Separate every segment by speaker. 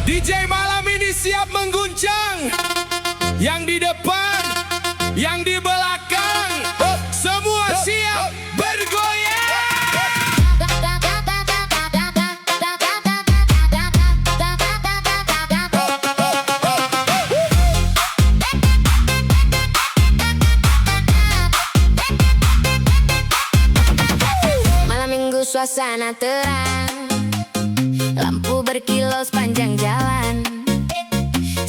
Speaker 1: DJ malam ini siap mengguncang. Yang di depan, yang di belakang, semua siap bergoyang.
Speaker 2: Malam minggu suasana terang, lampu berkilau sepanjang jalan.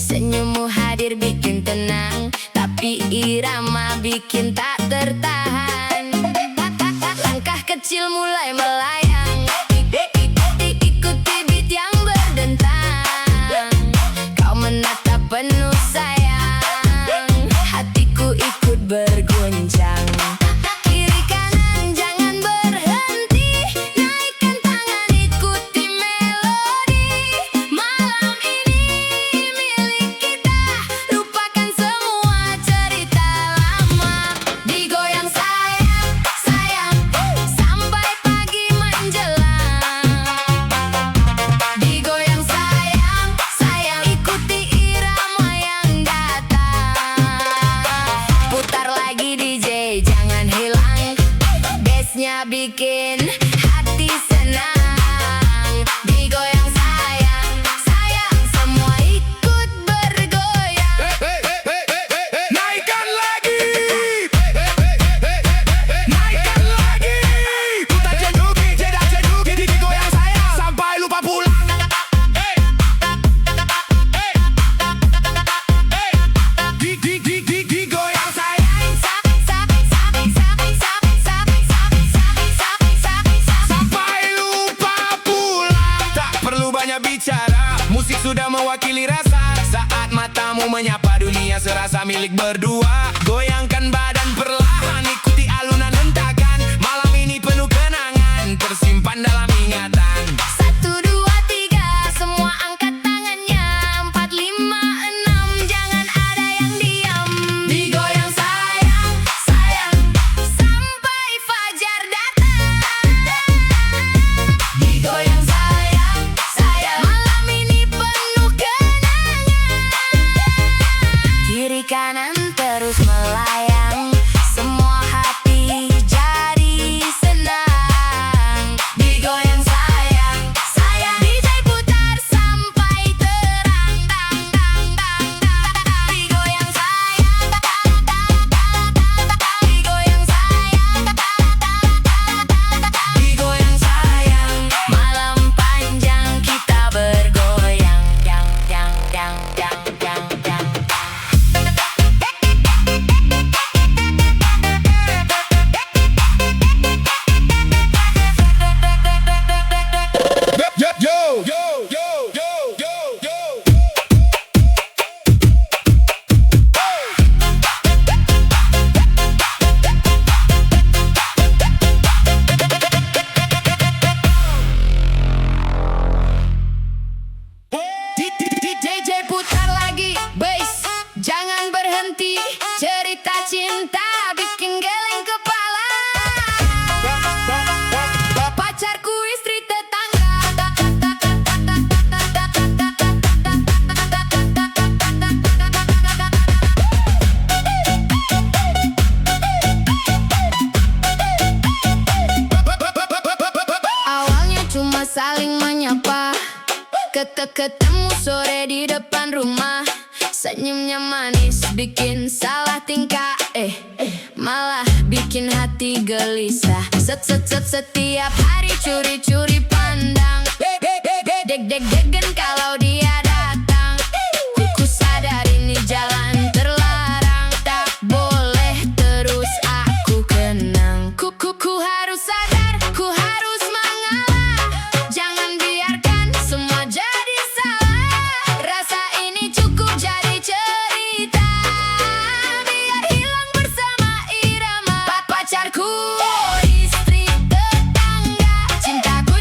Speaker 2: Senyummu hadir bikin tenang, tapi irama bikin tak tertahan. Langkah kecil mulai melayang, ikuti beat yang berdentang. Kau menatap penuh sayang, hatiku ikut berguncang. Kiri kanan jangan berhenti, naikkan tangan ikuti melodi. Malam ini milik kita, lupakan semua cerita lama. Digoyang sayang, sayang, sampai pagi menjelang. Digoyang sayang, sayang, ikuti irama yang datang. Putar lagi DJ, jangan hilang, bassnya bikin hati senang. Digoyang sayang, sayang, semua ikut bergoyang.
Speaker 1: Naikkan lagi, naikkan lagi. Putar jeduk, jedak jeduk, digoyang sayang sampai lupa pulang. Digoyang sayang sampai lupa pulang. Tak perlu banyak bicara, musik sudah mewakili rasa. Saat matamu menyapa dunia serasa milik berdua. Goyangkan badan perlahan, ikuti alunan hentakan. Malam ini penuh kenangan, tersimpan dalam ingatan.
Speaker 2: 1, 2, 3, semua angkat tangannya. 4, 5, 6, jangan ada yang diam. Digoyang sayang, sayang, sampai fajar datang. Digoyang sayang, sayang, malam ini penuh kenangan. Kiri kanan terus melayang, semua hati jadi senang. Digoyang sayang, sayang, DJ putar sampai terang, tang, tang, tang, tang. Digoyang sayang, digoyang sayang, digoyang sayang. Malam panjang kita bergoyang, yang, yang, yang, yang, yang, yang.
Speaker 1: Yo, yo, yo, yo, yo, yo.
Speaker 2: DJ putar lagi bass, jangan berhenti. Cerita cinta bikin geleng kepala. Pacarku istri tetangga. Awalnya cuma saling menyapa, ketemu sore di depan rumah. Senyumnya manis bikin salah tingkah, malah bikin hati gelisah. Setiap hari curi-curi pandang, deg-deg-degan kalau dia datang. Ku sadar ini jalan terlarang, tak boleh terus aku kenang. Ku harus sadar, ku harus mengalah. Jangan biarkan semua jadi salah. Rasa ini cukup jadi cerita, biar hilang bersama irama. Pacarku istri tetangga, cintaku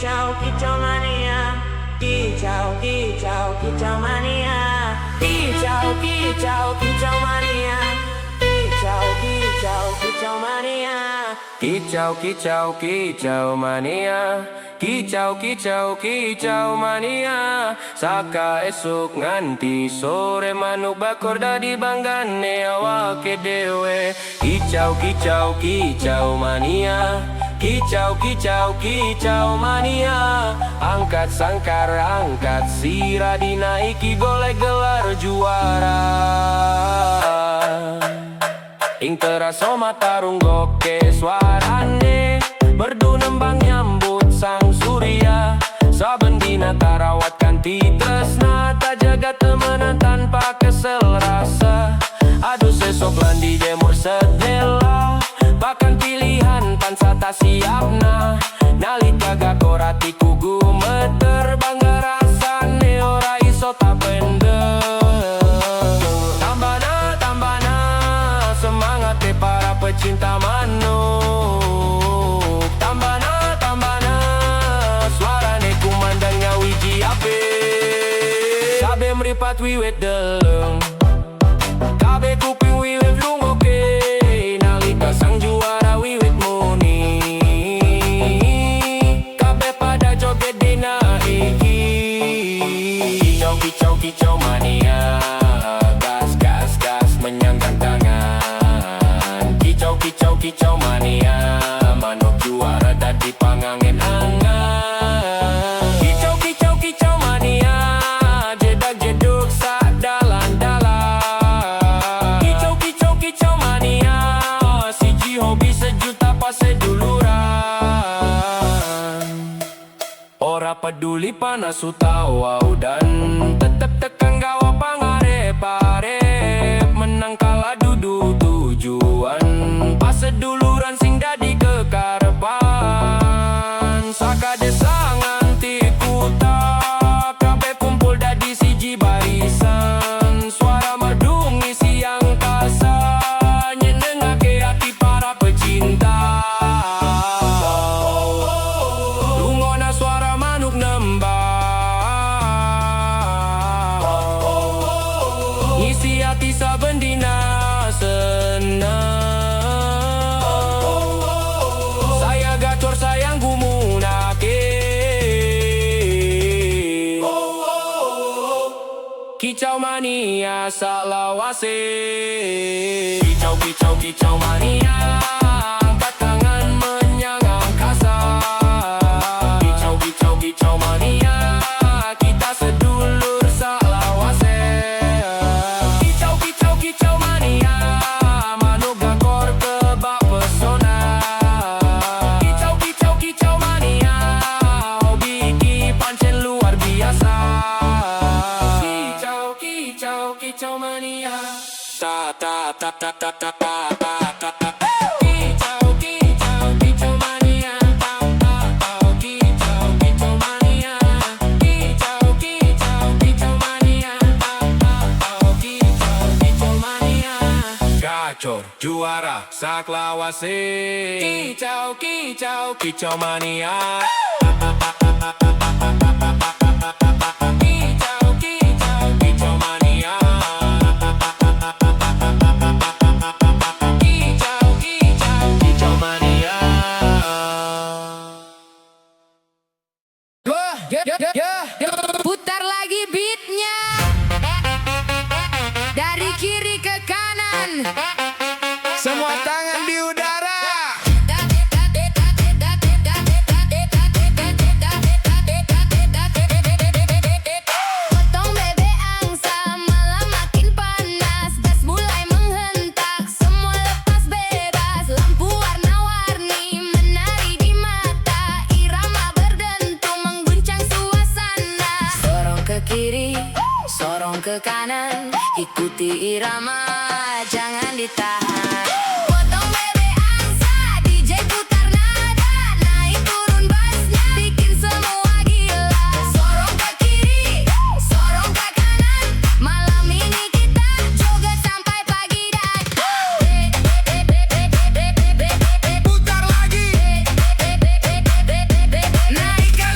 Speaker 3: kicau, kicau mania. Kicau, kicau, kicau mania. Kicau, kicau, kicau mania. Kicau, kicau, kicau mania.
Speaker 4: Kicau, kicau, kicau mania. Kicau, kicau, kicau mania. Saka esuk nganti sore manuk bakor dadi banggane awake dewe. Kicau, kicau, kicau mania. Kicau, kicau, kicau mania. Angkat sangkar, angkat sirah, dinaiki golek gelar juara. Ing teraso matarung goke suarane, merdu nembang nyambut sang surya. Saben dina tarawat kanti tresna, tak jaga temenan tanpa kesel rasa. Aduh sesok landi jemur sedela, bahkan pilihan pansata siapna. Nalika gakorati kugu meter, bangga rasane ora iso tak bender. Tambana, tambana, semangat para pecinta manuk. Tambana, tambana, suarane kumandangnya wiji ape. Sabe meripat wiwit deleng, kabe kuping wiwit lungoke. Nalika sang juara wiwit muni, kabe pada joget dina iki. Kicau, kicau, kicau mania. Gas, gas, gas menyanggang tangan. Kicau, kicau, kicau mania. Manuk juara dadi pangangen-angan. Kicau, kicau, kicau mania. Jedak jeduk sak dalan-dalan. Kicau, kicau, kicau mania. Siji hobi sejuta pas seduluran. Ora peduli panas utawa udan, tetep tekan gawa pangarep-arep. Menang kalah dudu tujuan, pas seduluran sing dadi kekarepan. Saka desa nganti kuta, kabeh kumpul dadi siji barisan. Suara merdu ngisi angkasa, nyenengake hati para pecinta. Lungona suara manuk nembang, ngisi hati saben dina senang. Saya gacor sayang gumunake. Kicau mania salawase. Kicau, kicau, kicau mania. Angkat tangan menyang angkasa. Kicau, kicau, kicau mania. Kita sedulur salawase. Kicau, kicau, kicau mania. Manuk gakor kebak pesona. Kicau, kicau, kicau mania. Hobi iki pancen luar biasa. Kicau, kicau, kicau mania. Ta ta ta ta ta ta ta ta ta ta. Kicau, kicau, kicau mania. Ta ta ta. Kicau, kicau mania. Kicau, kicau, kicau mania. Ta ta ta. Kicau, kicau mania. Gacor juara saklawase. Kicau, kicau, kicau mania. Kicau, kicau, kicau mania. Kicau, kicau, kicau mania.
Speaker 2: Putar lagi beatnya, dari kiri ke kanan.
Speaker 1: Semua tangan di udara.
Speaker 2: Potong bebek angsa, malam makin panas. Gas mulai menghentak, semua lepas bebas. Lampu warna-warni menari di mata. Irama berdentum mengguncang suasana. Sorong ke kiri, sorong ke kanan. Ikuti irama, jangan ditahan. Potong bebek angsa, DJ putar nada. Naik turun bassnya, bikin semua gila. Sorong ke kiri, sorong ke kanan. Malam ini kita joget sampai pagi dan
Speaker 1: Putar lagi. Naikkan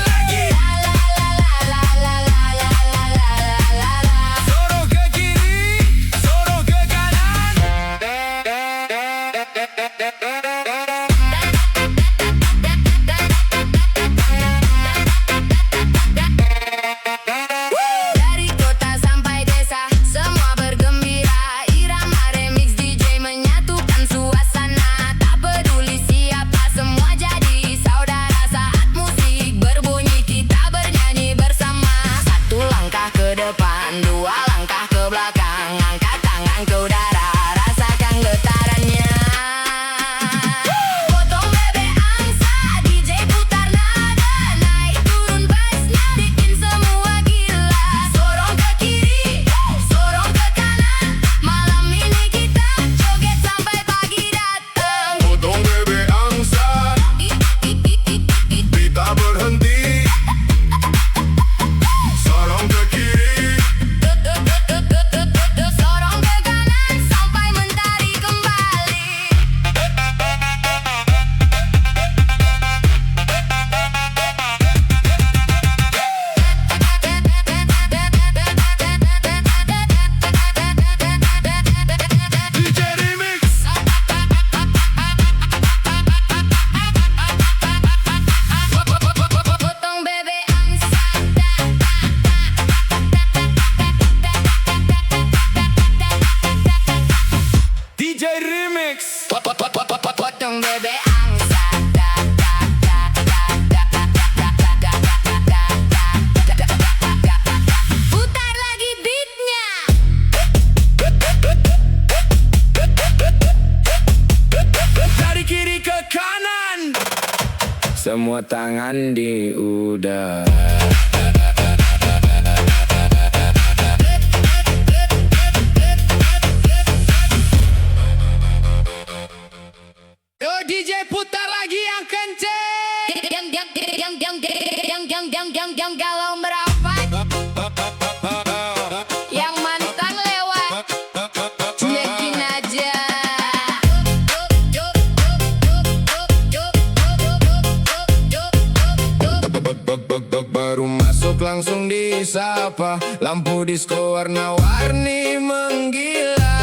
Speaker 1: semua tangan di udara. Yo DJ putar lagi yang kenceng.
Speaker 2: Yang galau merapat, yang mantan lewat, cuekin aja.
Speaker 1: Baru masuk langsung disapa, lampu disco warna-warni menggila.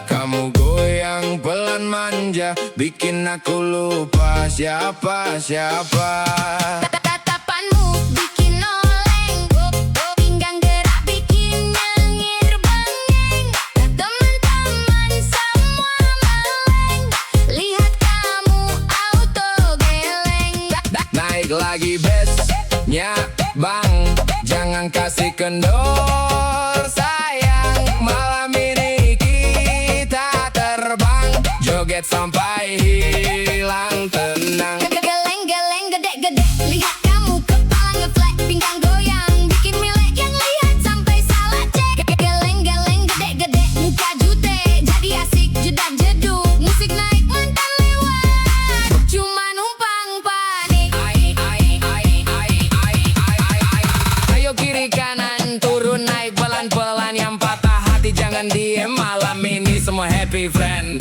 Speaker 1: Kamu goyang pelan manja, bikin aku lupa siapa-siapa.
Speaker 2: Tatapanmu bikin oleng, pinggang gerak bikin nyengir-bengeng. Teman-teman semua meleng, lihat kamu auto geleng.
Speaker 1: Naik lagi bassnya bang, jangan kasih kendor sayang. Malam ini kita terbang, joget sampai hilang tenang.
Speaker 2: Geleng-geleng gede-gede, lihat kamu kepala ngeflat, pinggang goyang, bikin milek yang lihat sampai salah cek. Geleng-geleng gede-gede, muka jute, jadi asik jedak-jeduk, musik naik mantan lewat, cuma numpang panik.
Speaker 1: Ayo kiri kanan turun naik pelan-pelan, yang patah hati jangan diem. Malam ini semua happy friend.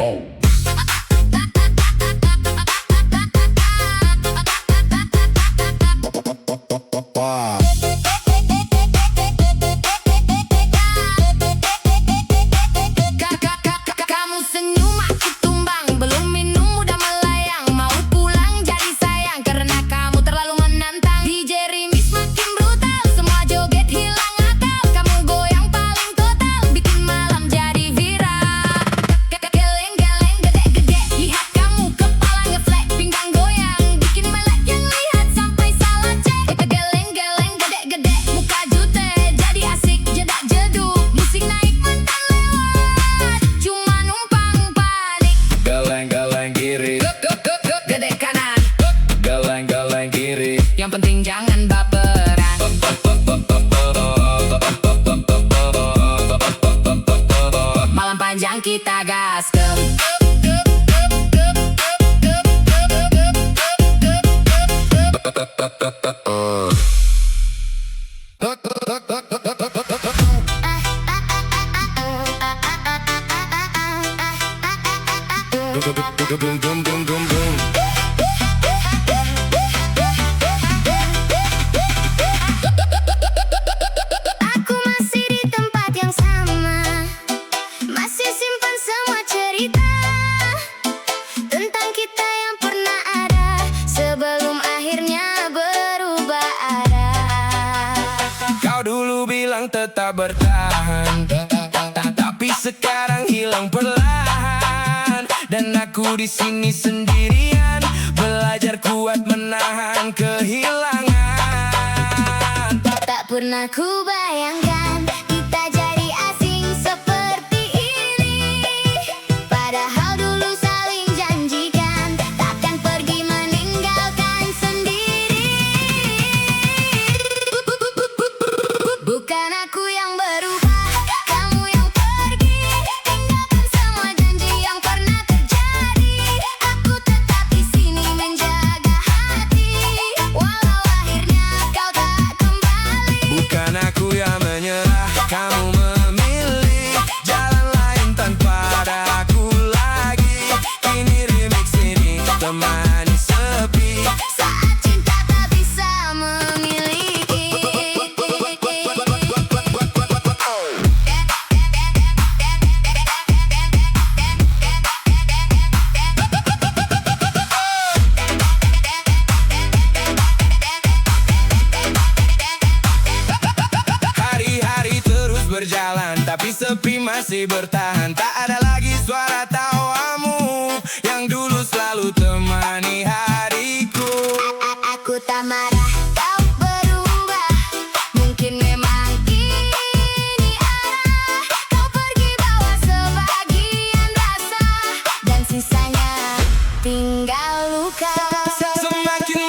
Speaker 2: Kamu senyum aku tumbang, belum minum udah melayang, mau pulang jadi sayang karena kamu terlalu menantang. DJ remix makin brutal, semua joget hilang akal, kamu goyang paling total, bikin malam jadi viral. Geleng-geleng gede-gede, lihat kamu kepala ngeflat, pinggang goyang, bikin melek yang lihat sampai salah cek. Geleng-geleng gede-gede, muka jute, jadi asik jedak-jeduk, musik naik mantan lewat, cuma numpang panik.
Speaker 1: Geleng-geleng kiri,
Speaker 2: Gede kanan,
Speaker 1: geleng-geleng kiri.
Speaker 2: yang penting jangan baperan. Malam panjang kita gaskem.
Speaker 1: Dum dum dum dum dum.
Speaker 2: Aku masih di tempat yang sama, masih simpan semua cerita tentang kita yang pernah ada sebelum akhirnya berubah arah.
Speaker 1: Kau dulu bilang tetap bertahan, tapi sekarang hilang perlahan. Dan aku di sini sendirian, belajar kuat menahan kehilangan.
Speaker 2: Tak pernah ku bayangkan kita jadi asing seperti ini, padahal dulu saling janjikan takkan pergi meninggalkan sendiri. Bukan aku yang berubah, kamu yang pergi, tinggalkan semua janji yang pernah terjadi. Aku tetap di sini menjaga hati, walau akhirnya kau tak kembali.
Speaker 1: Bukan aku yang menyerah, kamu memilih jalan lain tanpa ada aku lagi. Ini remix ini temani sepi.
Speaker 2: Saat cinta tak bisa memiliki.
Speaker 1: Hari-hari terus berjalan, tapi sepi masih bertahan. Tak ada lagi suara tawamu yang dulu selalu temani hariku.
Speaker 2: Aku tak marah, kau berubah. Mungkin memang ini arah. Kau pergi bawa sebagian rasa, dan sisanya tinggal luka.
Speaker 1: Semakin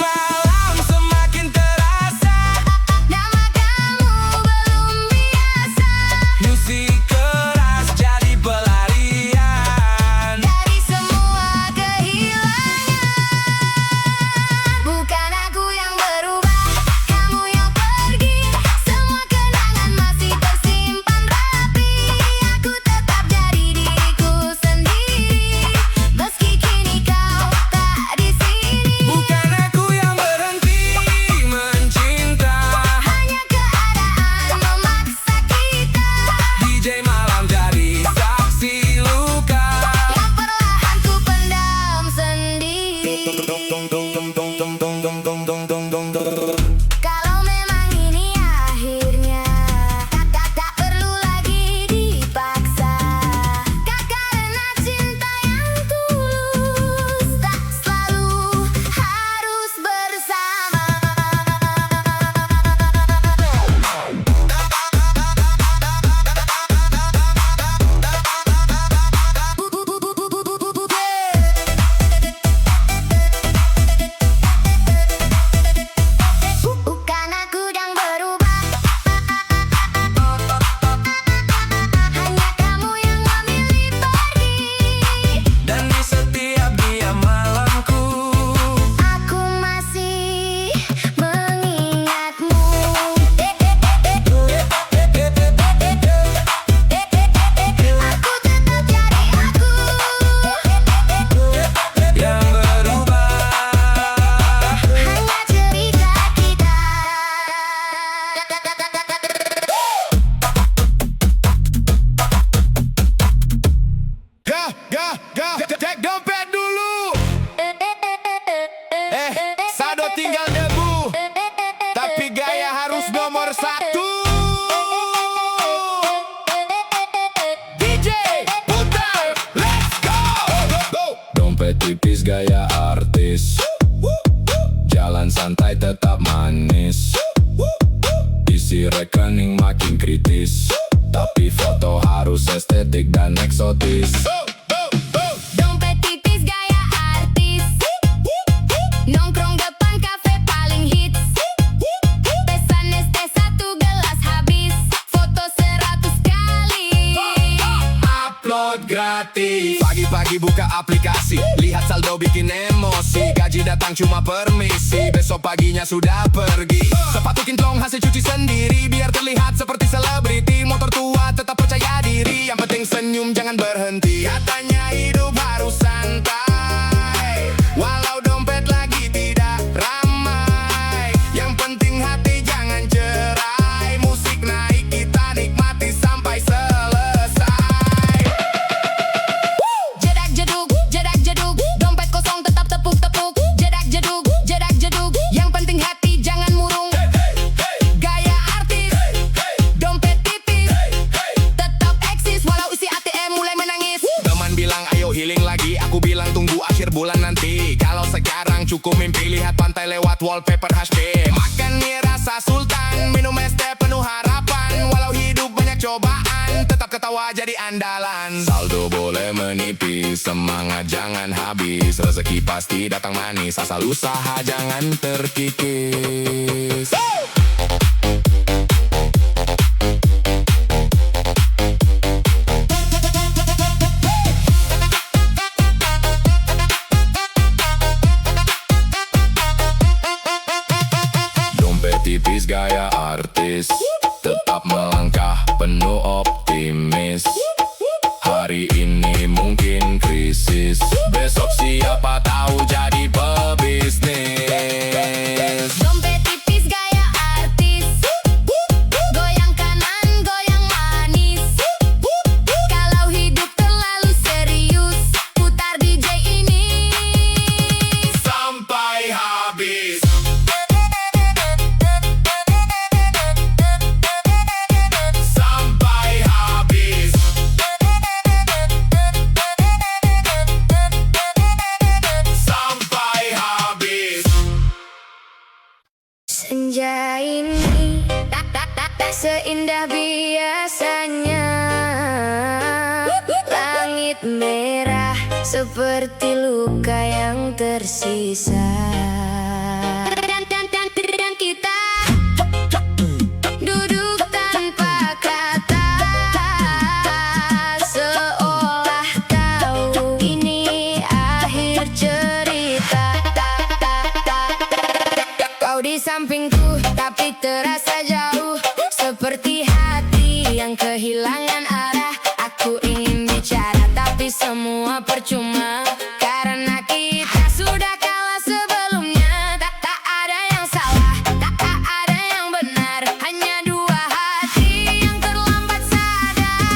Speaker 1: bersatu. DJ putar, let's go.
Speaker 5: Dompet tipis gaya artis, jalan santai tetap manis, isi rekening makin kritis, tapi foto harus estetik dan eksotis.
Speaker 2: Dompet tipis gaya artis, nongkrong depan kafe paling hits, pesan es satu gelas habis, foto 100 kali.
Speaker 1: Upload gratis. Pagi-pagi buka aplikasi, lihat saldo bikin emosi. Gaji datang cuma permisi, besok paginya sudah pergi. Sepatu kinclong hasil cuci sendiri, biar terlihat seperti selebriti. Motor tua tetap percaya diri, yang penting senyum jangan berhenti. Katanya hidup harus santai, walau dompet lagi tidak ramai. Yang penting hati jangan cerai, musik naik kita nikmati sampai selesai.
Speaker 2: Jedak jeduk, dompet kosong tetap tepuk-tepuk. Jedak jeduk, yang penting hati jangan murung. Gaya artis, dompet tipis, tetap eksis walau isi ATM mulai menangis.
Speaker 1: Teman bilang ayo healing lagi, aku bilang tunggu akhir bulan nanti. Kalau sekarang cukup mimpi lihat pantai lewat wallpaper HP. Makan mie rasa sultan, minum es teh penuh harapan. Walau hidup banyak cobaan, tetap ketawa jadi andalan.
Speaker 5: Saldo boleh menipis, semangat jangan habis, rezeki pasti datang manis, asal usaha jangan terkikis. Dompet tipis gaya artis, tetap melangkah penuh optimis. Hari ini mungkin krisis, besok siapa tahu jadi pebisnis.
Speaker 2: Dompet tipis gaya artis, goyang kanan, goyang manis. Kalau hidup terlalu serius, putar DJ ini
Speaker 1: Sampai habis. Sampai habis. Sampai habis.
Speaker 2: Senja ini tak seindah biasanya. Langit merah seperti luka yang tersisa. Dan kita duduk tanpa kata, seolah tahu ini akhir cerita. Kau di sampingku tapi terasa jauh, seperti hati yang kehilangan arah. Aku ingin bicara tapi semua percuma, karena kita sudah kalah sebelumnya. Tak ada yang salah, tak ada yang benar, hanya dua hati yang terlambat sadar.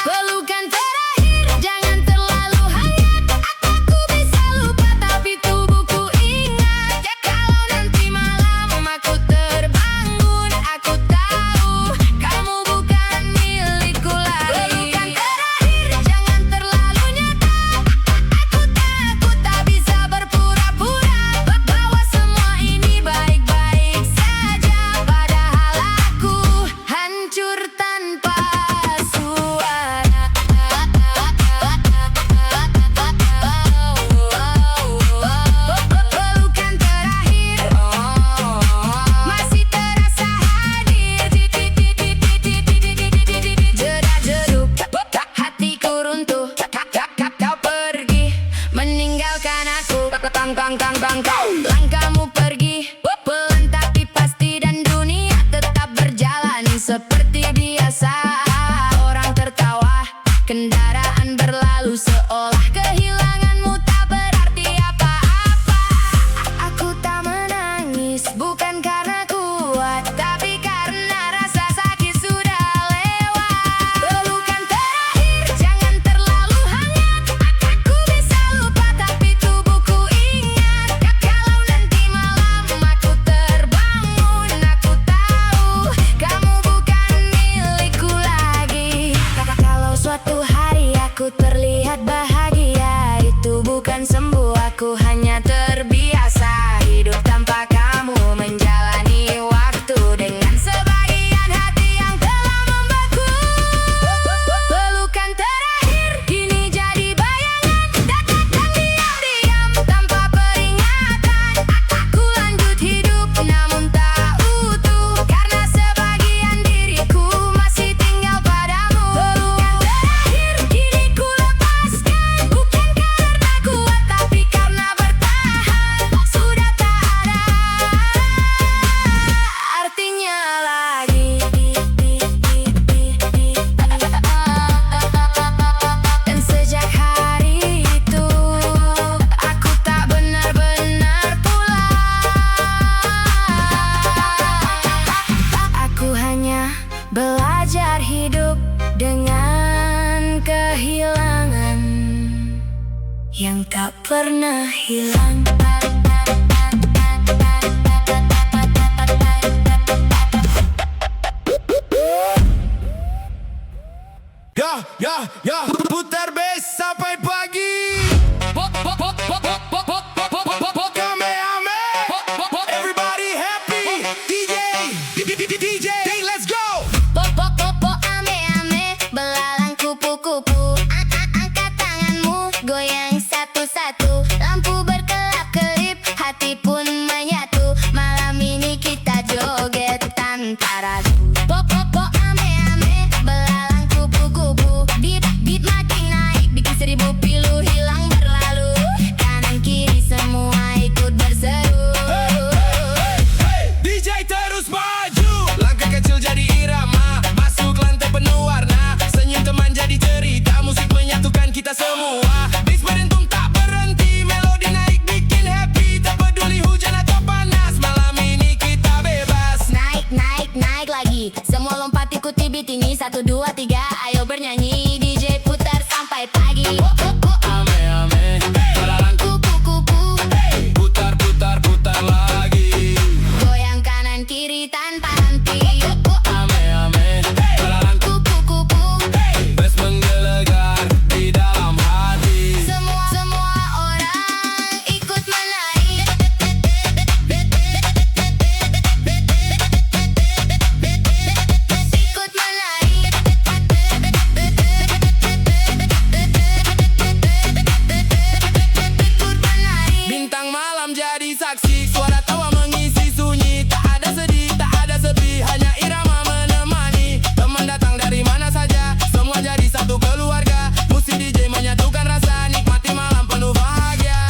Speaker 2: Pelukan terakhir jangan terlalu hangat, aku bisa lupa tapi tubuhku ingat. Kalau nanti malam aku terbangun, aku tahu kamu bukan milikku lagi. Pelukan terakhir jangan terlalu nyata, aku takut tak bisa berpura-pura bahwa semua ini baik-baik saja, padahal aku hancur tanpa suara. Pelukan terakhir masih terasa hadir. Jedak-jeduk, hatiku runtuh. Kau pergi meninggalkan aku. Langkahmu pergi pelan tapi pasti, dan dunia tetap berjalan seperti biasa. Orang tertawa, kendaraan berlalu, seolah kehilanganmu tak berarti apa-apa. Aku tak menangis bukan karena kuat, tapi karena rasa sakit sudah lewat. Pelukan terakhir jangan terlalu hangat, aku bisa lupa tapi tubuhku ingat. Kalau nanti malam aku terbangun, tak pernah hilang.
Speaker 1: Ya, putar bass sampai pagi. Kamehame. Everybody happy. DJ, let's go.
Speaker 2: Po ame-ame, belalang kupu-kupu. Angkat tanganmu, goyang satu-satu. Lampu berkelap-kelip, hati pun menyatu. Malam ini kita joget tanpa ragu. Po ame-ame, belalang kupu-kupu. Beat makin naik, bikin 1000 pilu hilang berlalu. Kanan kiri semua ikut berseru.
Speaker 1: DJ terus maju. Langkah kecil jadi irama. Masuk lantai penuh warna. Senyum teman jadi cerita. Musik menyatukan kita semua. Beats berentung tak berhenti. Melodi naik bikin happy. Tak peduli hujan atau panas. Malam ini kita bebas.
Speaker 2: Naik lagi. Semua lompat ikuti beat ini. 1, 2, 3, ayo bernyanyi. DJ putar sampai pagi.
Speaker 1: Ame-ame. Belalang
Speaker 2: Kupu-kupu,
Speaker 1: putar lagi.
Speaker 2: goyang kanan kiri tanpa henti.
Speaker 1: Ame-ame. Belalang
Speaker 2: Kupu-kupu,
Speaker 1: bass menggelegar di dalam hati.
Speaker 2: semua orang ikut menari. Ikut menari. Ikut menari.
Speaker 1: Bintang malam jadi saksi. Suara tawa mengisi sunyi. Tak ada sedih, tak ada sepi. Hanya irama menemani. Teman datang dari mana saja. Semua jadi satu keluarga. Musik DJ menyatukan rasa. Nikmati malam penuh bahagia.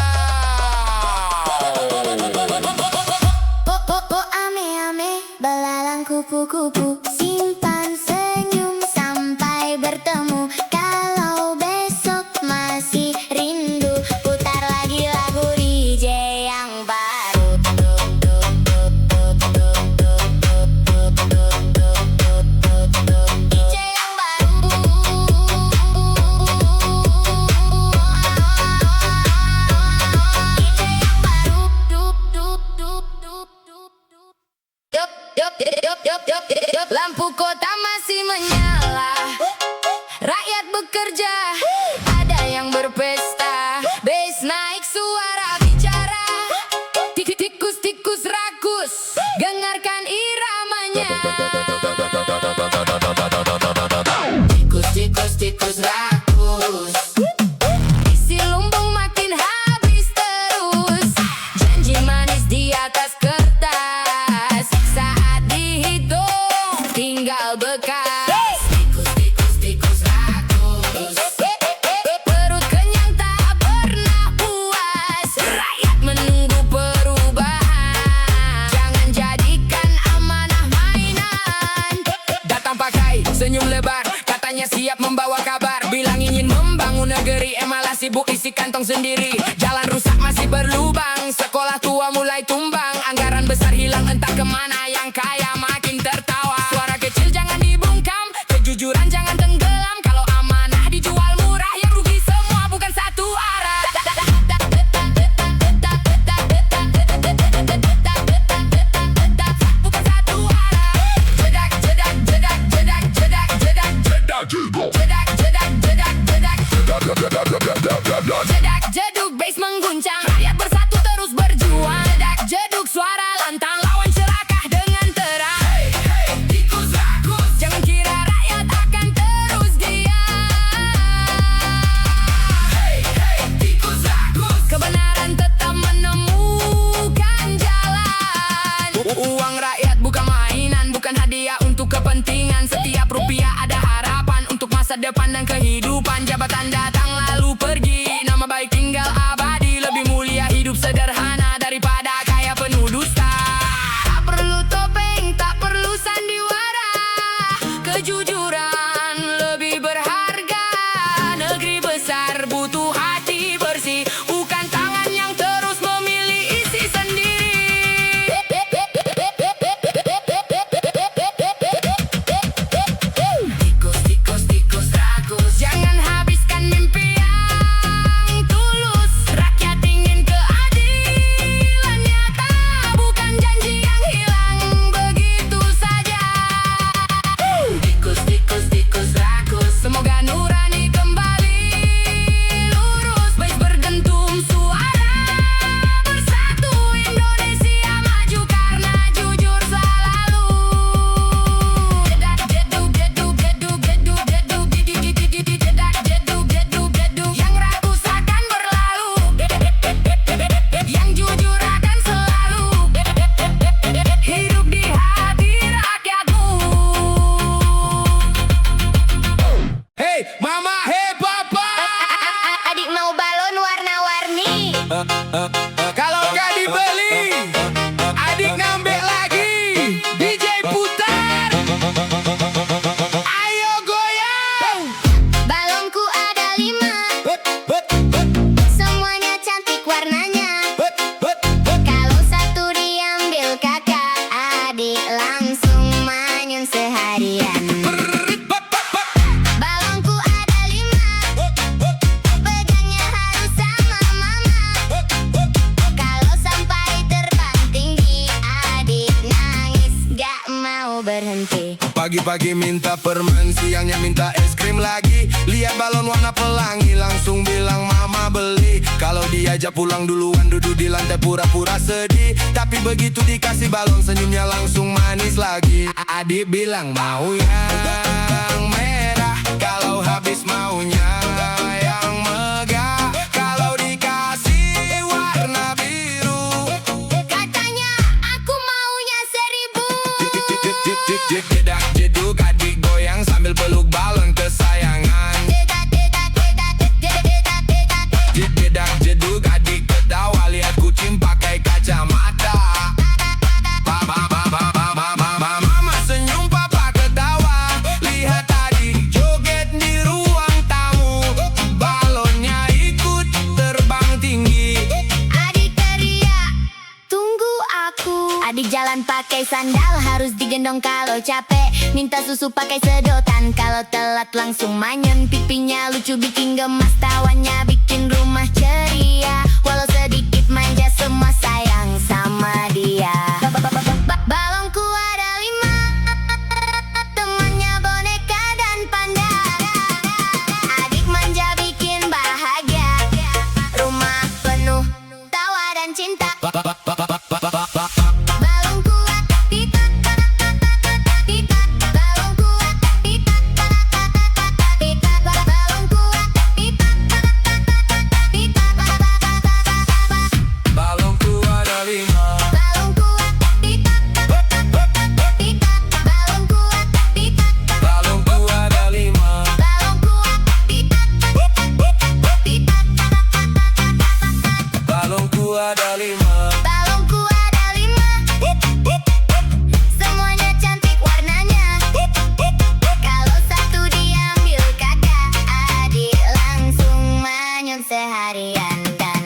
Speaker 2: Po ame-ame, belalang kupu-kupu. Simpan senyum sampai bertemu. Kalau besok masih rindu, putar lagi lagu DJ yang baru. DJ yang baru. DJ yang baru. Yup. Lampu kota masih menyala. Rakyat bekerja, ada yang berpesta. Bass naik, suara bicara. Tikus-tikus rakus, dengarkan iramanya. Tikus rakus, isi lumbung makin habis terus. Janji manis di atas kertas, saat dihitung tinggal bekas. Tikus rakus, perut kenyang tak pernah puas. Rakyat menunggu perubahan, jangan jadikan amanah mainan.
Speaker 1: Datang pakai senyum lebar. Katanya siap membawa kabar. Bilang ingin membangun negeri. Malah sibuk isi kantong sendiri. Jalan rusak masih berlubang. Sekolah tua mulai tumbang. Anggaran besar hilang entah kemana. Yang kaya makin tertawa. Suara kecil jangan dibungkam. Kejujuran jangan tenggelam. Kalau amanah dijual murah, yang rugi semua bukan satu arah. Bukan satu arah. Jedak jeduk bass mengguncang. Rakyat bersatu terus berjuang. Jedak jeduk suara lantang. Lawan celaka dengan terang. Tikus rakus, jangan kira rakyat akan terus diam. Tikus rakus, kebenaran tetap menemukan jalan. Uang rakyat bukan mainan, bukan hadiah untuk kepentingan. Setiap rupiah ada harapan untuk masa depan dan kehidupan. Jabatan datang lalu pergi, nama baik tinggal abadi. Lebih mulia hidup sederhana daripada kaya penuh dusta. Tak perlu topeng, tak perlu sandiwara. Kejujuran lebih berharga. Negeri besar butuh hati bersih, bukan tangan yang terus memilih isi sendiri. Tikus rakus, jangan habiskan mimpi
Speaker 2: berhenti.
Speaker 1: Pagi-pagi minta permen, siangnya minta es krim lagi. Lihat balon warna pelangi, langsung bilang mama beli. Kalau diajak pulang duluan, duduk di lantai pura-pura sedih. Tapi begitu dikasih balon, senyumnya langsung manis lagi. Adik bilang mau yang merah, kalau habis maunya yang megah. Kalau dikasih warna biru,
Speaker 2: Katanya aku maunya 1000.
Speaker 1: jedak jeduk adik goyang sambil peluk balon kesayangan. Jedak jeduk adik ketawa lihat kucing pakai kacamata. Mama senyum papa ketawa, lihat adik joget di ruang tamu. Balonnya ikut terbang tinggi.
Speaker 2: Adik teriak, tunggu aku. Adik jalan pakai sandal, harus digendong kalau capek. Minta susu pakai sedotan, kalau telat langsung manyun. Pipinya lucu bikin gemas, tawanya bikin rumah ceria. Walau sedikit manja, semua sayang sama dia. Balonku ada 5, temannya boneka dan panda. Adik manja bikin bahagia, rumah penuh tawa dan cinta. Balon kuat, pipa, pipa, balon kuat, pipa, pipa, balon kuat, pipa, pipa,
Speaker 1: Balonku ada 5.
Speaker 2: balon kuat, pipa, pipa, balon kuat, pipa,
Speaker 1: Balonku ada 5.
Speaker 2: balon kuat, pipa, pipa,
Speaker 1: Balonku ada 5.
Speaker 2: balonku ada 5. Semuanya cantik warnanya. Kalau satu diambil kakak, adik langsung manyun seharian. Dan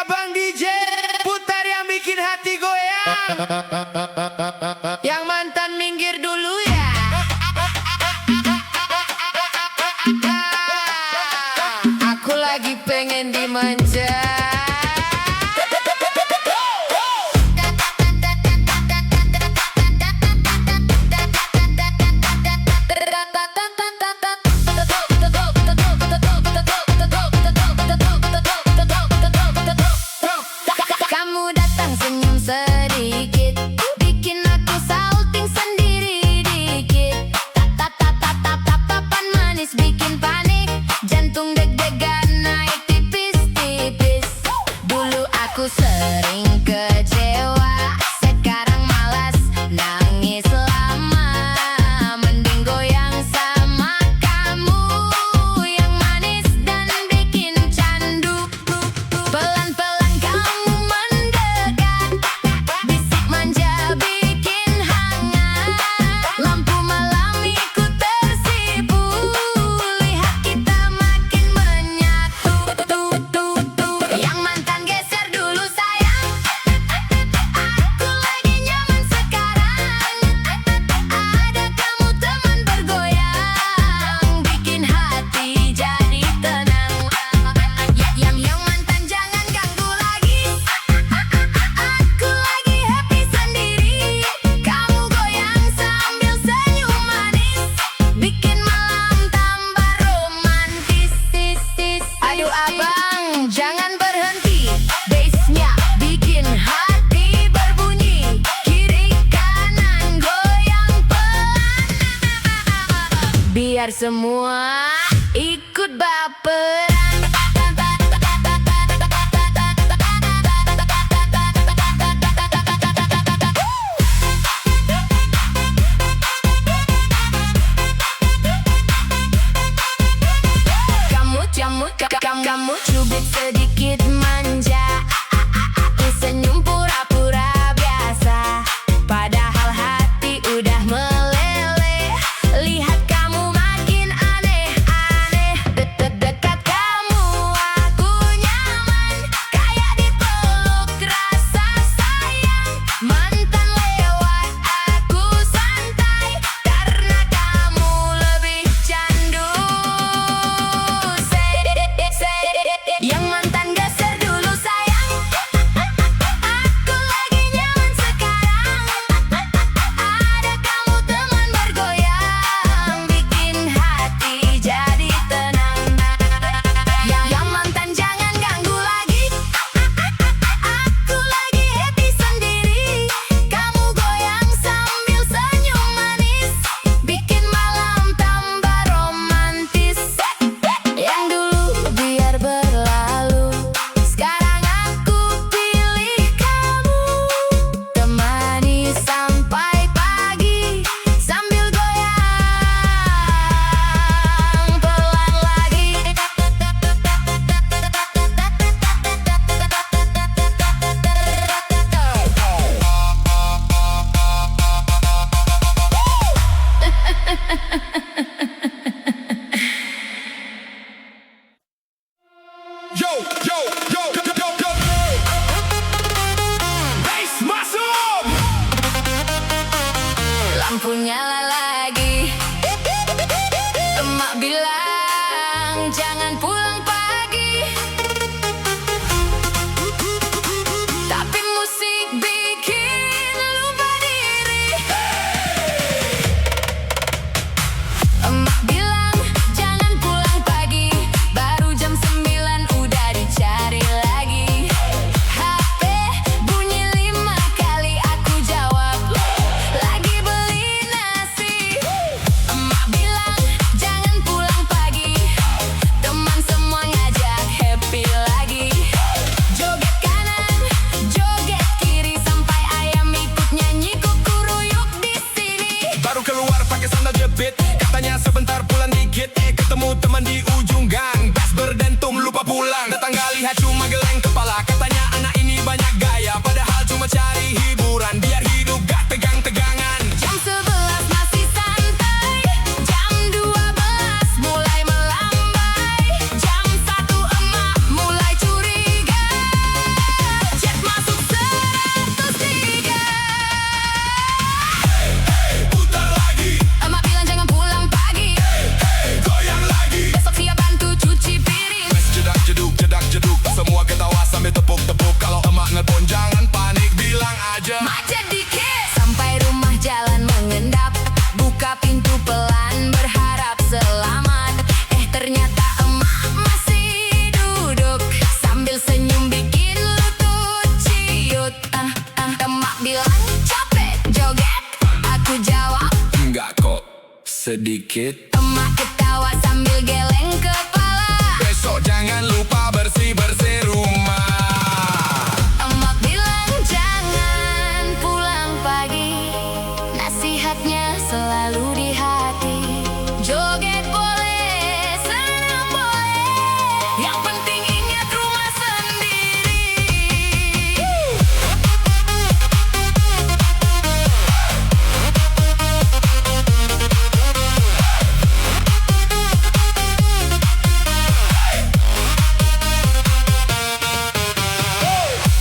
Speaker 1: Abang DJ putar yang bikin hati goyang. Yang mantan minggir dulu ya. Aku lagi pengen dimanja.
Speaker 2: kamu datang senyum sedikit, bikin aku salting sendiri dikit. Tatapan manis bikin panik, jantung deg-degan naik tipis-tipis. Dulu aku sering kecewa, sekarang malas nangis lama. Mending goyang sama kamu yang manis dan bikin candu. Pelan-pelan kamu mendekat, bisik manja bikin hangat. Lampu malam ikut tersipu, lihat kita makin menyatu. Yang mantan geser dulu sayang, aku lagi nyaman sekarang. Ada kamu teman bergoyang, bikin hati jadi tenang. Yang mantan jangan ganggu lagi, aku lagi happy sendiri. Kamu goyang sambil senyum manis, bikin malam tambah romantis. Aduh abang, jangan berhenti, bassnya bikin hati berbunyi. Kiri kanan goyang pelan, biar semua ikut baperan. Kamu cubit sedikit manja, senyum pura-pura biasa, padahal hati udah meleleh. Lihat kamu makin aneh-aneh, dekat bilang jangan pulang pagi, tapi musik bikin lupa diri. Emak bilang jangan pulang pagi, baru jam 9 udah dicari lagi. HP bunyi 5 kali, aku jawab lagi beli nasi. Emak bilang jangan pulang pagi, teman semua ngajak happy lagi. Joget kanan, joget kiri, sampai ayam ikut nyanyi kukuruyuk di sini.
Speaker 1: Baru keluar pakai sandal jepit, katanya sebentar pulang dikit. Ketemu teman di ujung gang, bas berdentum lupa pulang. Tetangga lihat cuma geleng kepala, katanya anak ini banyak gaya, padahal cuma cari hiburan biar hidup gak tegang-tegangan.
Speaker 2: Jam 11 masih santai, jam 12 mulai melambai, jam 1 emak mulai curiga, chat masuk 103.
Speaker 1: Putar lagi,
Speaker 2: Emak bilang jangan pulang pagi,
Speaker 1: goyang lagi.
Speaker 2: besok siap bantu cuci piring.
Speaker 1: Mes jedak jeduk, semua ketawa sambil tepuk-tepuk. Kalau emak nelpon jangan panik, bilang aja
Speaker 2: Macet dikit, sampai rumah jalan mengendap, buka pintu pelan berharap selamat. Ternyata emak masih duduk sambil senyum bikin lutut ciut. Emak bilang capek joget, aku jawab
Speaker 1: enggak kok, sedikit.
Speaker 2: emak ketawa sambil geleng kepala.
Speaker 1: Besok jangan lupa bersih-bersih rumah.
Speaker 2: Emak bilang jangan pulang pagi, nasihatnya selalu di hati. Joget boleh, senang boleh, yang penting ingat rumah sendiri.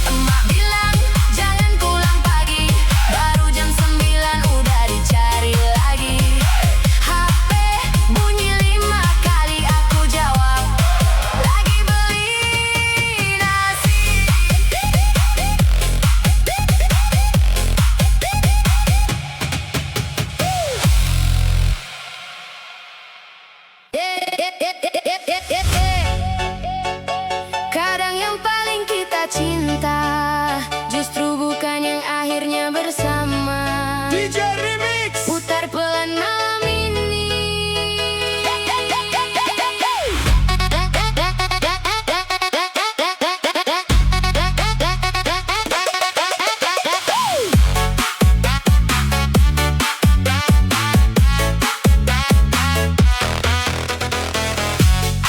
Speaker 2: Emak bilang jangan pulang pagi, baru jam 9 udah dicari lagi. HP bunyi 5 kali, aku jawab lagi beli nasi. Kadang yang paling kita cinta justru bukan yang akhirnya bersama.
Speaker 1: DJ Remix.
Speaker 2: Putar pelan malam ini.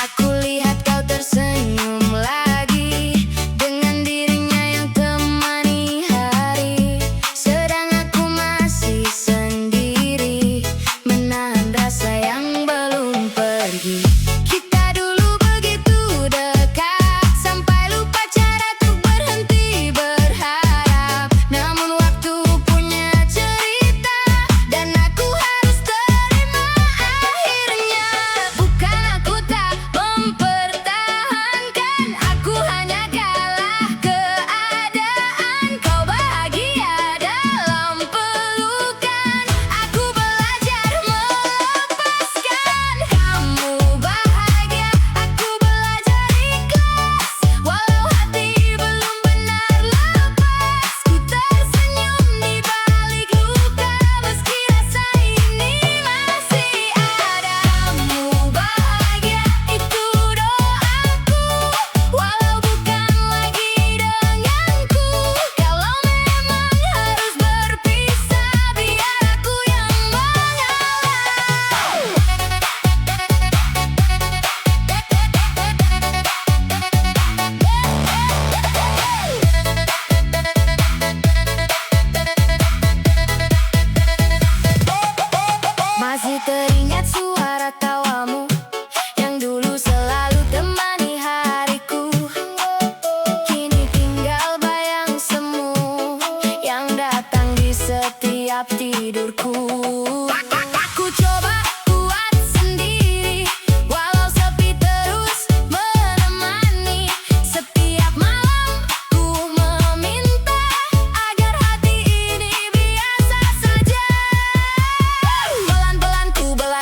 Speaker 2: Aku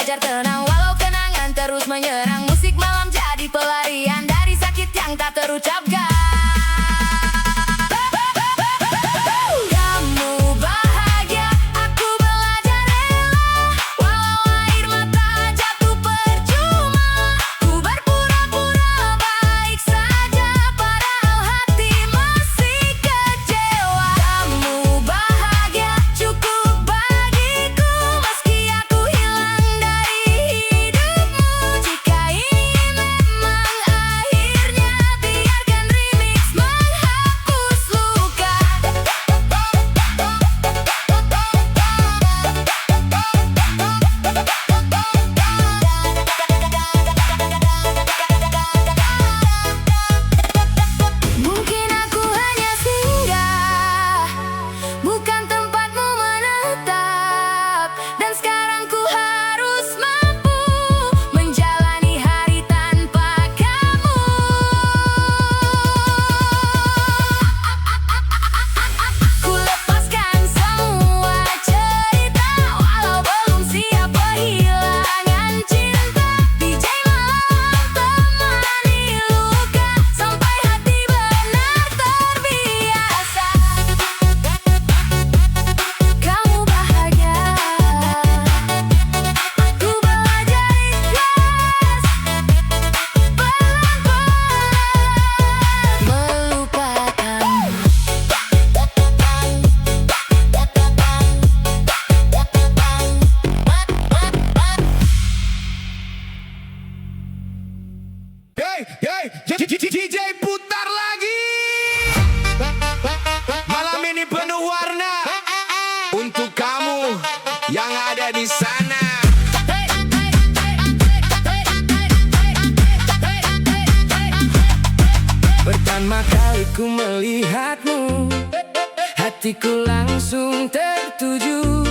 Speaker 2: belajar tenang walau kenangan terus menyerang. Musik malam jadi pelarian dari sakit yang tak terucapkan. Kamu bahagia, aku belajar rela. Walau air mata jatuh percuma, ku berpura-pura baik saja padahal hati masih kecewa. Kamu bahagia cukup bagiku meski aku hilang dari hidupmu. Jika ini memang akhirnya, biarkan remix menghapus luka. Mungkin aku hanya singgah, bukan tempatmu menetap. Dan sekarang ku harus mampu menjalani hari tanpa kamu. Ku lepaskan semua cerita walau belum siap kehilangan cinta. DJ malam temani luka sampai hati benar terbiasa. Kamu bahagia, aku belajar ikhlas, pelan-pelan melupakanmu.
Speaker 1: Hey, hey, DJ putar lagi. Malam ini penuh warna untuk kamu yang ada di sana. Pertama kali ku melihatmu, hatiku langsung tertuju.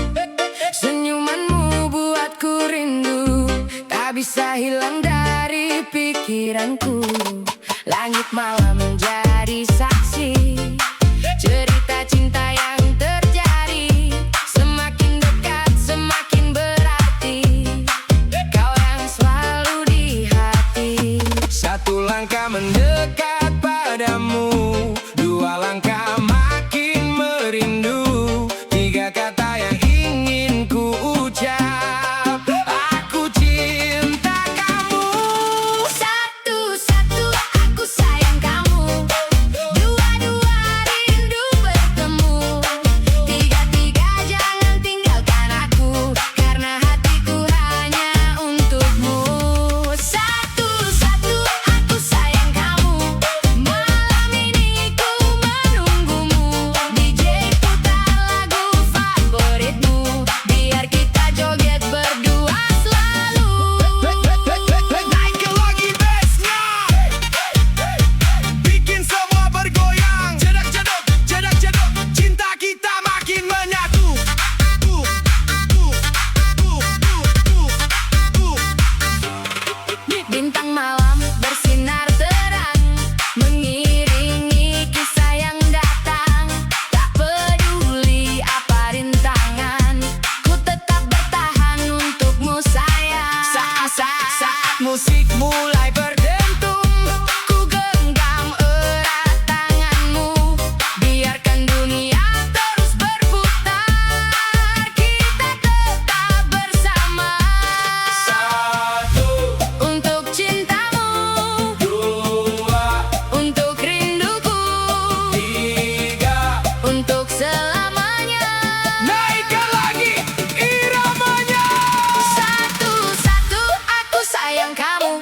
Speaker 1: Senyumanmu buatku rindu, tak bisa hilang dari pikiranku. Langit malam menjadi saksi cerita cinta yang terjadi. Semakin dekat semakin berarti, kau yang selalu di hati. Satu langkah mendekat padamu, dua langkah makin merindu, tiga kata yang ingin ku ucap, aku cinta kamu.
Speaker 2: Satu-satu aku sayang kamu, dua-dua rindu bertemu, tiga-tiga jangan tinggalkan aku, karena hatiku hanya untukmu. Satu-satu aku sayang kamu, malam ini ku menunggumu. DJ putar lagu favoritmu, biar kita joget berdua selalu.
Speaker 1: Naikin lagi bassnya, bikin semua bergoyang. Jedak-jeduk, jedak-jeduk, cinta kita makin menyatu.
Speaker 2: Bintang malam bersinar terang, mengiringi kisah yang datang. Tak peduli apa rintangan, ku tetap bertahan untukmu sayang.
Speaker 1: Saat musik mulai berdentum,
Speaker 2: Ku genggam erat tanganmu, biarkan dunia terus berputar, kita tetap bersama.
Speaker 1: satu,
Speaker 2: Untuk cintamu,
Speaker 1: dua,
Speaker 2: untuk rinduku,
Speaker 1: tiga.
Speaker 2: untuk selamanya.
Speaker 1: Naikkan lagi iramanya.
Speaker 2: Satu-satu aku sayang kamu,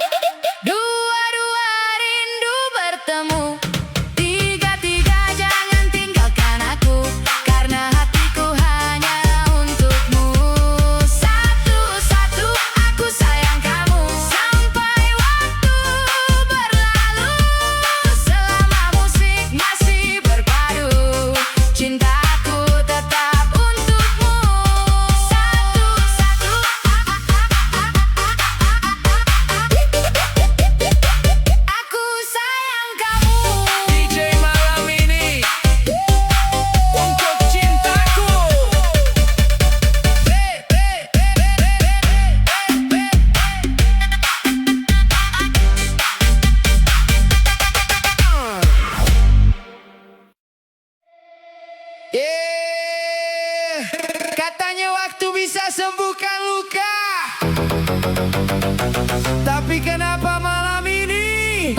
Speaker 1: Tapi kenapa malam ini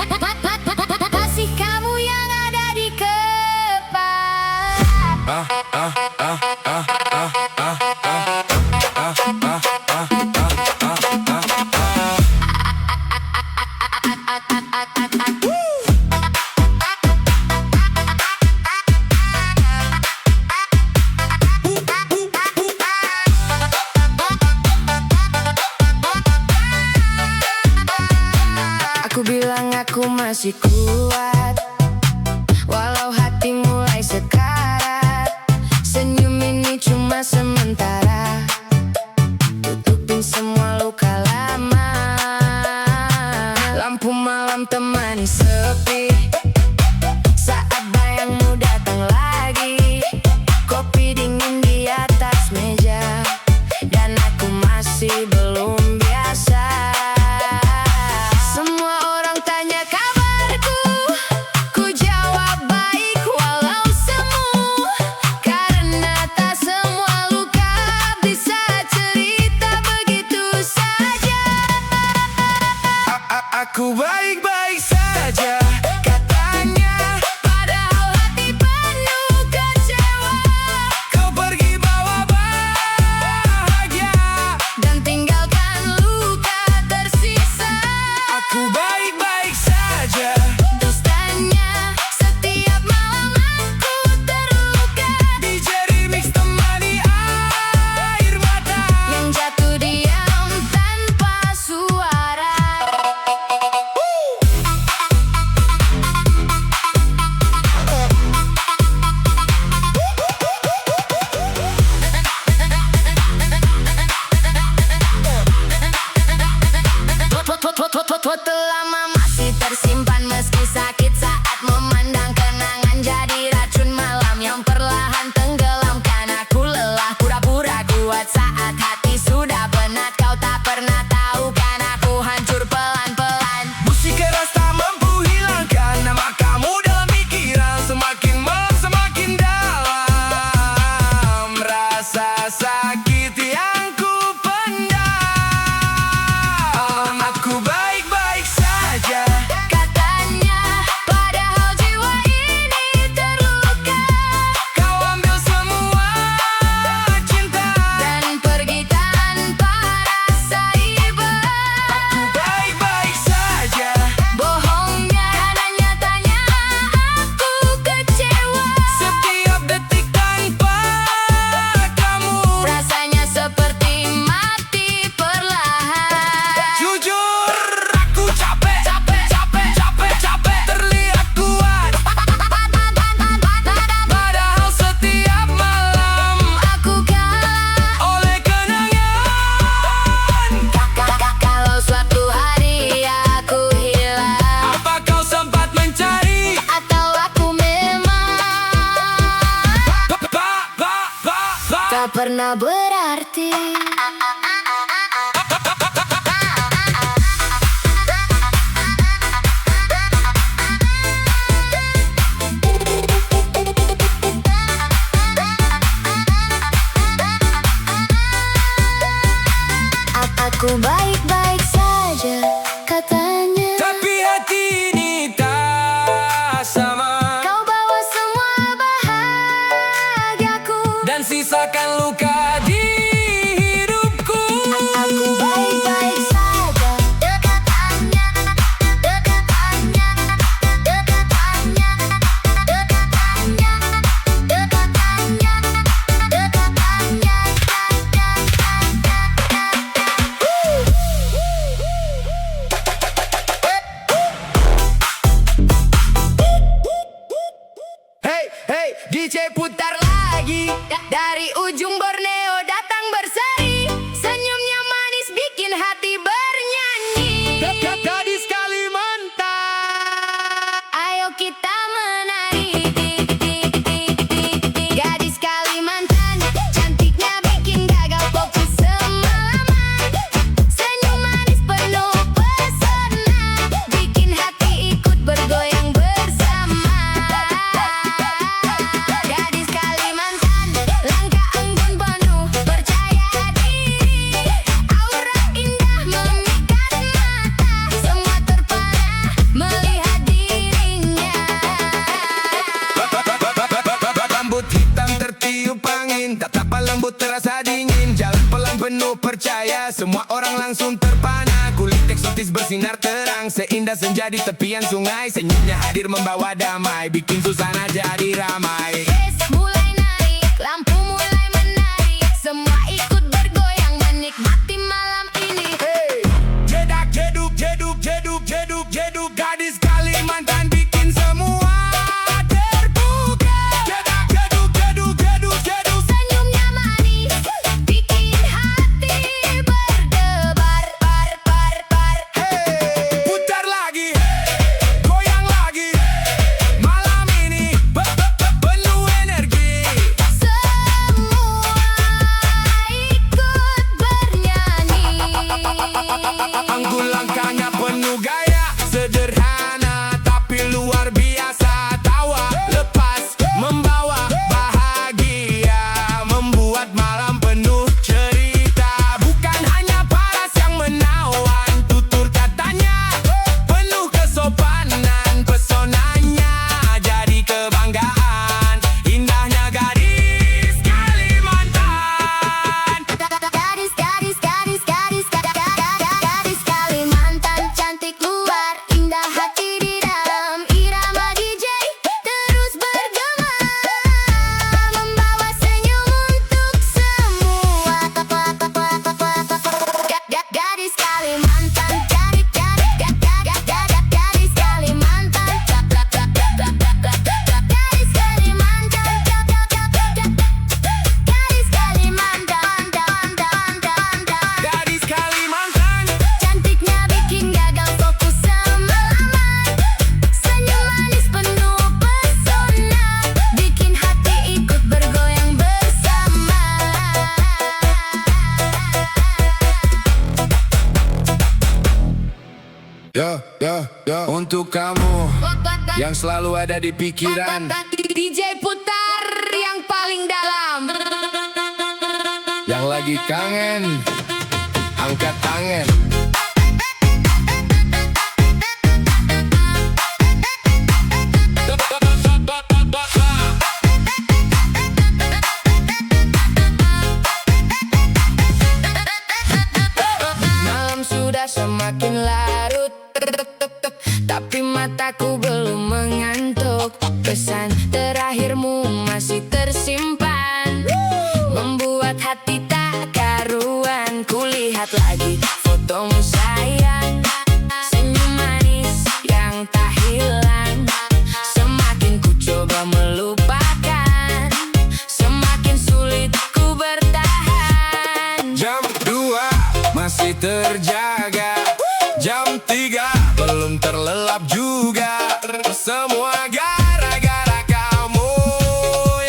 Speaker 2: Kasih kamu yang ada di kepala. Aku bilang aku masih kuat, walau hati mulai sekarat. Senyum ini cuma sementara, tutupin semua luka lama. Lampu malam temani sepi, saat bayangmu datang lagi. Kopi dingin di atas meja, dan aku masih belum biasa. Semua orang tanya kabarku, ku jawab baik walau semu. Karena tak semua luka bisa cerita begitu saja.
Speaker 1: Aku baik-baik saja katanya,
Speaker 2: Padahal hati penuh kecewa,
Speaker 1: kau pergi bawa bahagia.
Speaker 2: dan tinggalkan luka tersisa.
Speaker 1: Aku baik-baik saja.
Speaker 2: Dustanya, setiap malam aku terluka,
Speaker 1: DJ Remix temani air mata.
Speaker 2: yang jatuh diam tanpa suara. Foto lama masih tersimpan meski sakit saat memandang kenangan, jadi racun malam yang perlahan tenggelamkan aku. Lelah pura-pura kuat saat hati sudah penat. Kau tak pernah tahu kan aku hancur pelan-pelan.
Speaker 1: Musik keras tak mampu hilangkan nama kamu dalam pikiran. Semakin malam semakin dalam rasa sakit yang ku pendam. Aku baik-baik saja.
Speaker 2: Katanya, padahal jiwa ini terluka,
Speaker 1: Kau ambil semua cinta.
Speaker 2: dan pergi tanpa rasa iba.
Speaker 1: Aku baik-baik saja.
Speaker 2: Bohongnya dan nyatanya aku kecewa.
Speaker 1: Setiap detik tanpa kamu,
Speaker 2: Rasanya seperti mati perlahan.
Speaker 1: jujur aku capek, capek terlihat kuat. Padahal setiap malam
Speaker 2: Aku kalah.
Speaker 1: oleh kenangan.
Speaker 2: Kalau suatu hari aku hilang,
Speaker 1: Apa kau sempat mencari?
Speaker 2: atau aku memang tak pernah berarti. Aku baik-baik saja katanya,
Speaker 1: Tapi hati ini tak sama,
Speaker 2: kau bawa semua bahagiaku.
Speaker 1: dan sisakan luka di hidupku.
Speaker 2: Aku baik-baik saja katanya, katanya, katanya, katanya, katanya, katanya.
Speaker 1: Hey, hey, DJ putar lagi.
Speaker 2: Dari ujung Borneo datang berseri, senyumnya manis bikin hati bernyanyi.
Speaker 1: Gadis Kalimantan.
Speaker 2: Ayo kita menari, gadis Kalimantan, cantiknya bikin gagal fokus semalaman. Senyum manis penuh pesona, bikin hati ikut bergoyang bersama. Gadis Kalimantan, langkah anggun penuh percaya diri, aura indah memikat mata.
Speaker 1: romantis bersinar terang, seindah senja di tepian sungai. Senyumnya hadir membawa damai, bikin suasana jadi ramai.
Speaker 2: Bes mulai naik, lampu mulai menari, semua ikut bergoyang menikmati malam ini.
Speaker 1: Jedak jeduk jeduk jeduk jeduk jeduk, gadis Kalimantan bikin semua terbuka. Jedak jeduk jeduk jeduk jeduk,
Speaker 2: Senyumnya manis, bikin hati berdebar, bar, bar, bar.
Speaker 1: putar lagi, goyang lagi. Malam ini penuh energi.
Speaker 2: Semua ikut bernyanyi.
Speaker 1: Anggun langkahnya penuh gaya, sederhana tapi luar biasa. Tawa lepas membawa bahagia, membuat malam penuh cerita. Bukan hanya paras yang menawan, tutur katanya penuh kesopanan. Pesonanya jadi kebanggaan, indahnya gadis Kalimantan.
Speaker 2: Gadis, gadis, gadis, gadis, gadis Kalimantan, cantik luar, indah hati di dalam. Irama DJ terus bergema, membawa senyum untuk semua. Gadis Kalimantan, gadis Kalimantan, gadis Kalimantan, gadis Kalimantan.
Speaker 1: Gadis Kalimantan,
Speaker 2: Cantiknya bikin gagal fokus semalaman. Senyum manis penuh pesona, bikin hati ikut bergoyang bersama.
Speaker 1: untuk kamu yang selalu ada di pikiran,
Speaker 2: DJ putar yang paling dalam.
Speaker 1: yang lagi kangen, angkat tangan.
Speaker 2: Malam sudah semakin larut, tapi mataku belum mengantuk. Pesan terakhirmu masih tersimpan, membuat hati tak karuan. Kulihat lagi fotomu sayang, senyum manis yang tak hilang. Semakin ku coba melupakan, semakin sulit ku bertahan.
Speaker 1: Jam 2 masih terjaga, jam 3 belum terlelap juga. Semua gara-gara kamu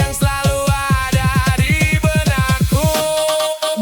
Speaker 1: yang selalu ada di benakku.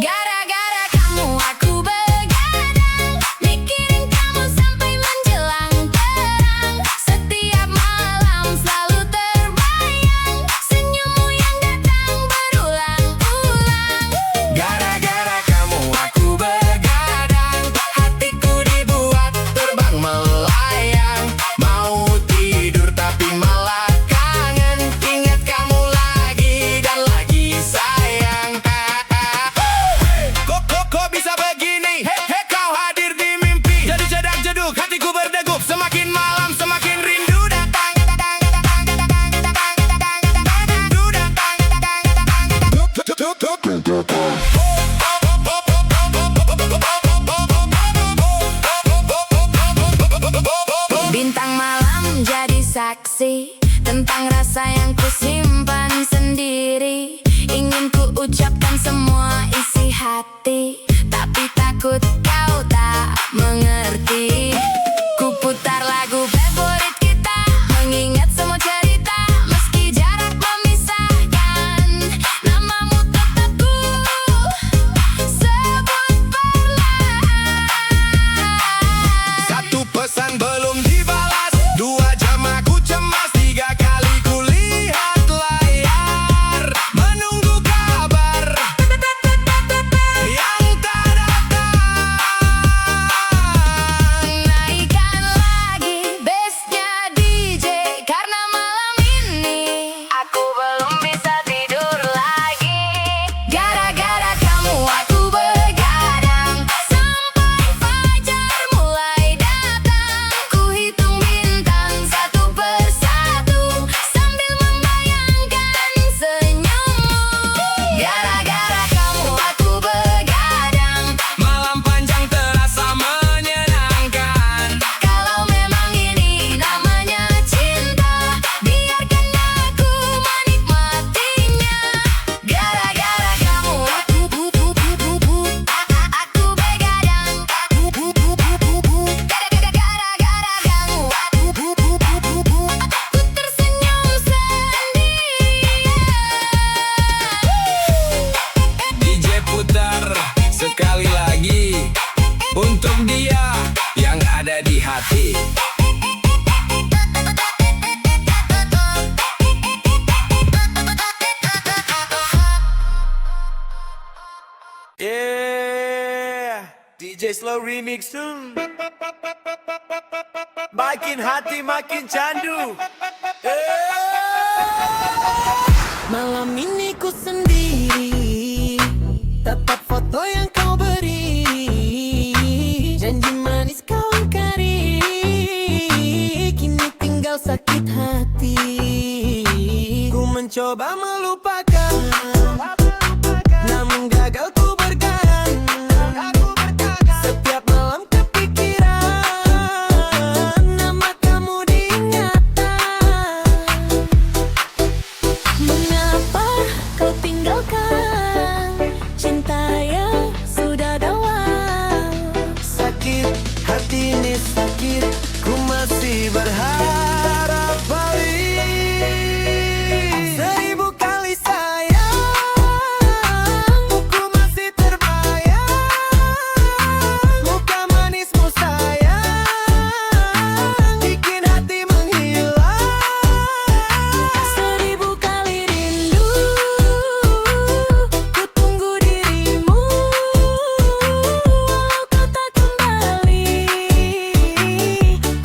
Speaker 2: Gara-gara kamu aku begadang, mikirin kamu sampai menjelang terang. Setiap malam selalu terbayang, senyummu yang datang berulang-ulang.
Speaker 1: Gara-gara kamu aku begadang, hatiku dibuat terbang melayang. Mau tidur tapi malah kangen, ingat kamu lagi dan lagi sayang. Kok bisa begini? Kau hadir di mimpi, jadi jedak jeduk, hatiku berdegup. Semakin malam semakin rindu datang.
Speaker 2: Bintang malam jadi saksi tentang rasa yang kusimpan sendiri. Ingin ku ucapkan semua isi hati, tapi takut kau tak mengerti. Ku putar lagu favorit kita, mengingat semua cerita. Meski jarak memisahkan, namamu tetap ku sebut perlahan.
Speaker 1: Satu pesan belum dibalas, 2 jam aku cemas, 3 kali ku lihat ada di hati.
Speaker 6: Yeah, DJ Slow Remix makin hati makin candu.
Speaker 3: Malam ini ku sendiri, tetap foto yang kau beri, janji manis kau ingkari, kini tinggal sakit hati. Ku mencoba melupakan, namun gagal ku bertahan. Setiap malam kepikiran, nama kamu diingatan. Mengapa kau tinggalkan cinta yang sudah dalam?
Speaker 6: Sakit hati ini sakit, ku masih berharap balik.
Speaker 3: Seribu kali sayang, ku masih terbayang. Muka manismu sayang, bikin hati menghilang. Seribu kali rindu, ku tunggu dirimu. Walau kau tak kembali,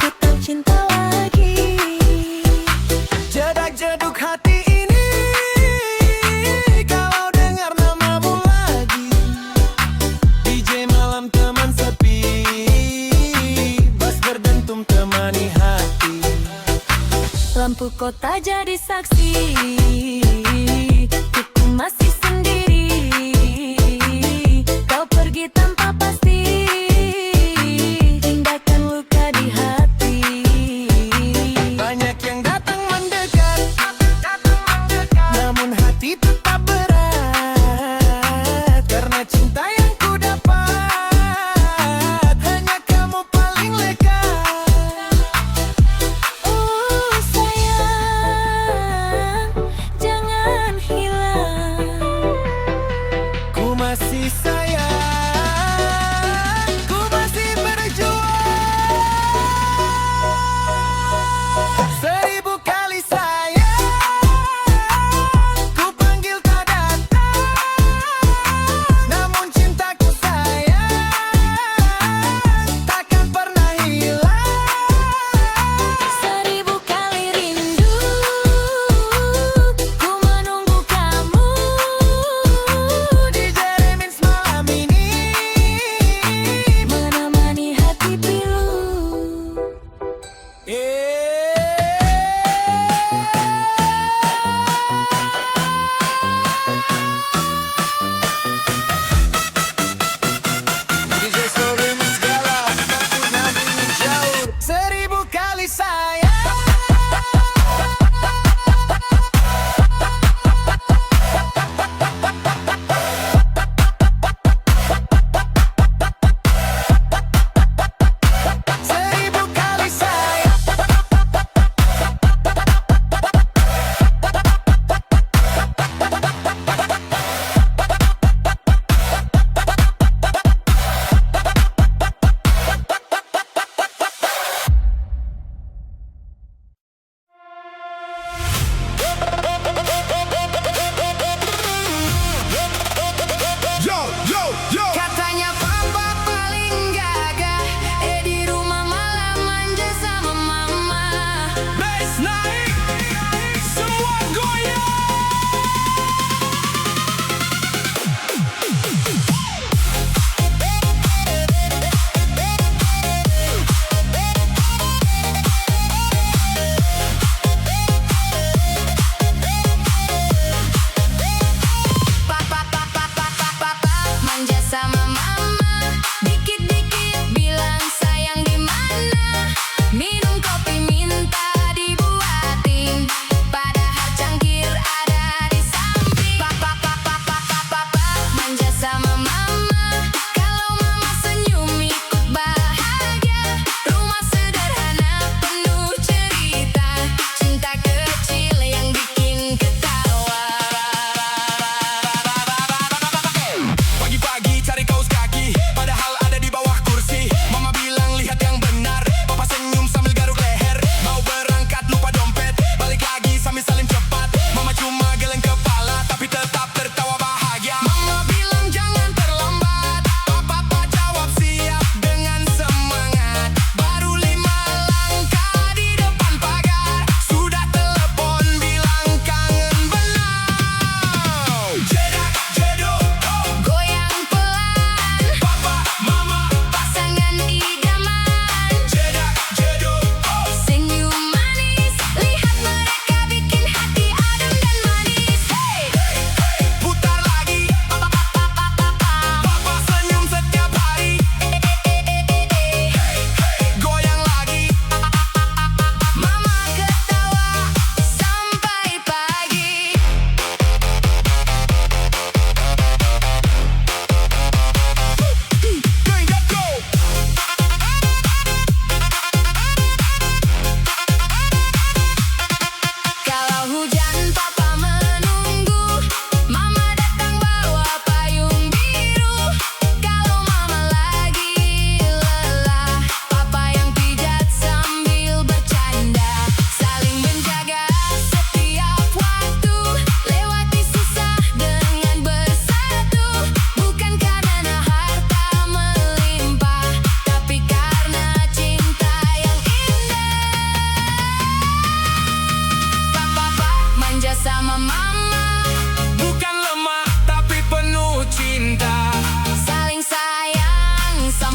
Speaker 3: ku tak cinta lagi.
Speaker 6: Jedak-jeduk hati ini, kalau dengar namamu lagi. DJ malam teman sepi, bass berdentum temani hati.
Speaker 2: Lampu kota jadi saksi, ku masih sendiri. Kau pergi tanpa pasti, tinggalkan luka di hati.
Speaker 6: Banyak yang datang mendekat, namun hati tetap berat. Karena cinta yang ku dapat, hanya kamu paling lekat.
Speaker 2: Oh sayang, jangan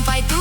Speaker 2: sampai